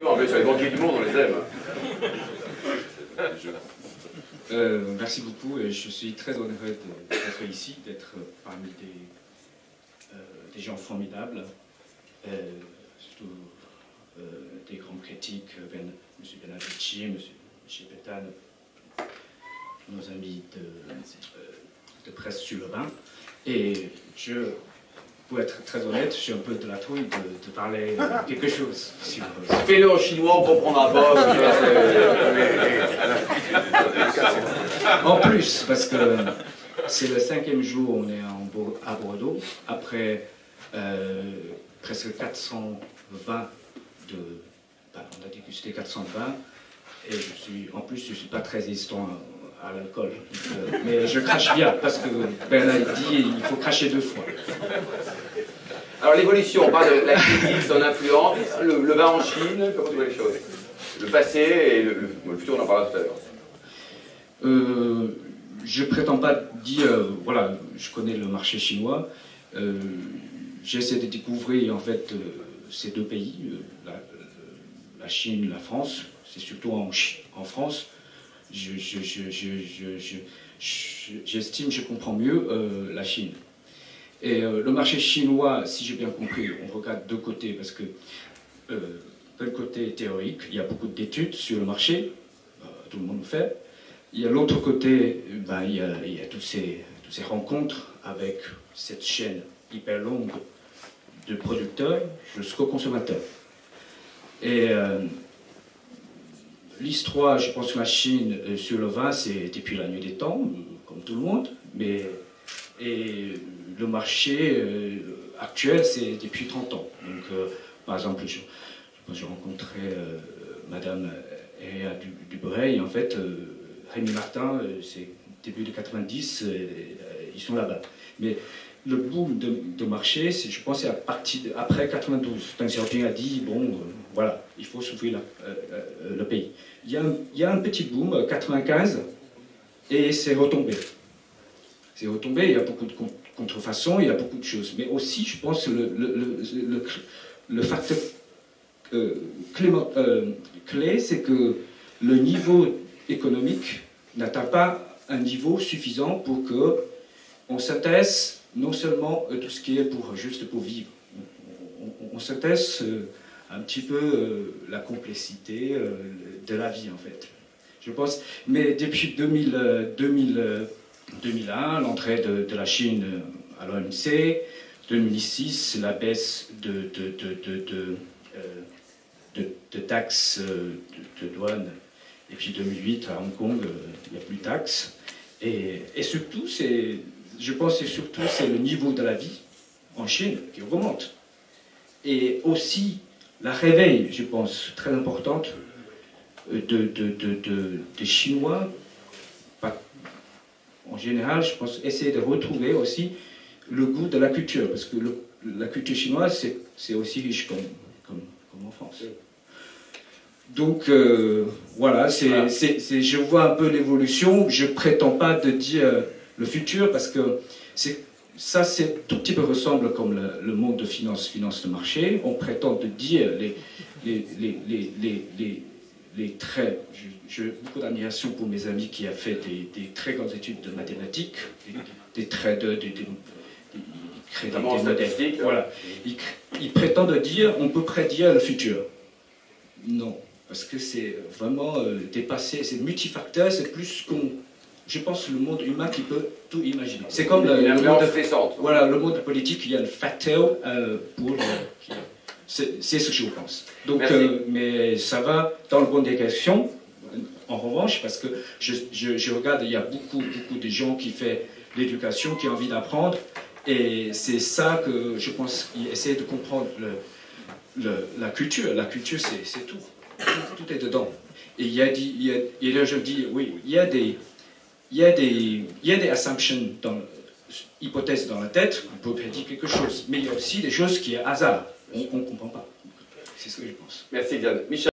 Non, mais sur les banquiers du monde, on les aime. Merci beaucoup. Je suis très honoré d'être ici, d'être parmi des gens formidables, surtout des grands critiques, M. Benavici, M. Pétain, nos amis de presse sur le vin. Et pour être très honnête, je suis un peu de la trouille de parler quelque chose sur... Fais-le en chinois, on comprendra pas. En plus, parce que c'est le 5e jour, on est à Bordeaux, après presque 400 vins on a dégusté 400 vins, et en plus, je ne suis pas très résistant à l'alcool. Mais je crache bien, parce que Bernard dit il faut cracher 2 fois. Alors l'évolution, on parle de la critique, son influence, le vin en Chine, comment tu vois les choses? Le passé et le futur, on en parlera tout à l'heure. Je prétends pas dire, voilà, je connais le marché chinois, j'essaie de découvrir en fait ces 2 pays, la Chine, la France, c'est surtout en France. J'estime, je comprends mieux la Chine. Et le marché chinois, si j'ai bien compris, on regarde 2 côtés, parce que d'un côté théorique, il y a beaucoup d'études sur le marché, tout le monde le fait. Il y a l'autre côté, il y a toutes ces rencontres avec cette chaîne hyper longue de producteurs jusqu'aux consommateurs. Et l'histoire, je pense que la Chine sur le vin, c'est depuis la nuit des temps, comme tout le monde, et le marché actuel, c'est depuis 30 ans. Donc, par exemple, je rencontrais Madame Eréa Dubreuil, en fait, Rémi Martin, c'est début de 90, ils sont là-bas. Mais le boom de marché, je pense, c'est après 92. Deng Xiaoping a dit, bon, voilà, il faut s'ouvrir le pays. Il y a un petit boom, 95, et c'est retombé. C'est retombé, il y a beaucoup de contrefaçons, il y a beaucoup de choses. Mais aussi, je pense, le facteur clé, c'est que le niveau économique n'atteint pas un niveau suffisant pour qu'on s'intéresse non seulement à tout ce qui est juste pour vivre. On s'intéresse un petit peu la complexité de la vie, en fait. Je pense, mais depuis 2001, l'entrée de la Chine à l'OMC, 2006, la baisse de taxes de douane, et puis 2008 à Hong Kong, il n'y a plus de taxes. Et surtout, je pense que c'est le niveau de la vie en Chine qui remonte. Et aussi la réveil, je pense, très importante des Chinois, en général, je pense, essayer de retrouver aussi le goût de la culture, parce que la culture chinoise, c'est aussi riche comme en France. Donc, voilà, je vois un peu l'évolution. Je ne prétends pas de dire le futur, parce que ça, c'est tout petit peu ressemble comme le monde de finance de marché. On prétend de dire les traits. J'ai beaucoup d'admiration pour mes amis qui ont fait des très grandes études de mathématiques, des traits des modèles. Voilà. Ils prétendent dire on peut prédire le futur. Non, parce que c'est vraiment dépassé, c'est multifacteur, c'est plus je pense, le monde humain qui peut tout imaginer. C'est comme le monde politique, il y a le facteur pour c'est ce que je pense. Donc, mais ça va dans le bon direction. En revanche, parce que je regarde, il y a beaucoup de gens qui font l'éducation, qui ont envie d'apprendre, et c'est ça que je pense qu'ils essaient de comprendre la culture. La culture, c'est tout. Tout est dedans. Et il y a des gens qui disent, oui, il y a des assumptions, hypothèses dans la tête, on peut prédire quelque chose, mais il y a aussi des choses qui sont hasard. On ne comprend pas. C'est ce que je pense. Merci, Diane. Michel.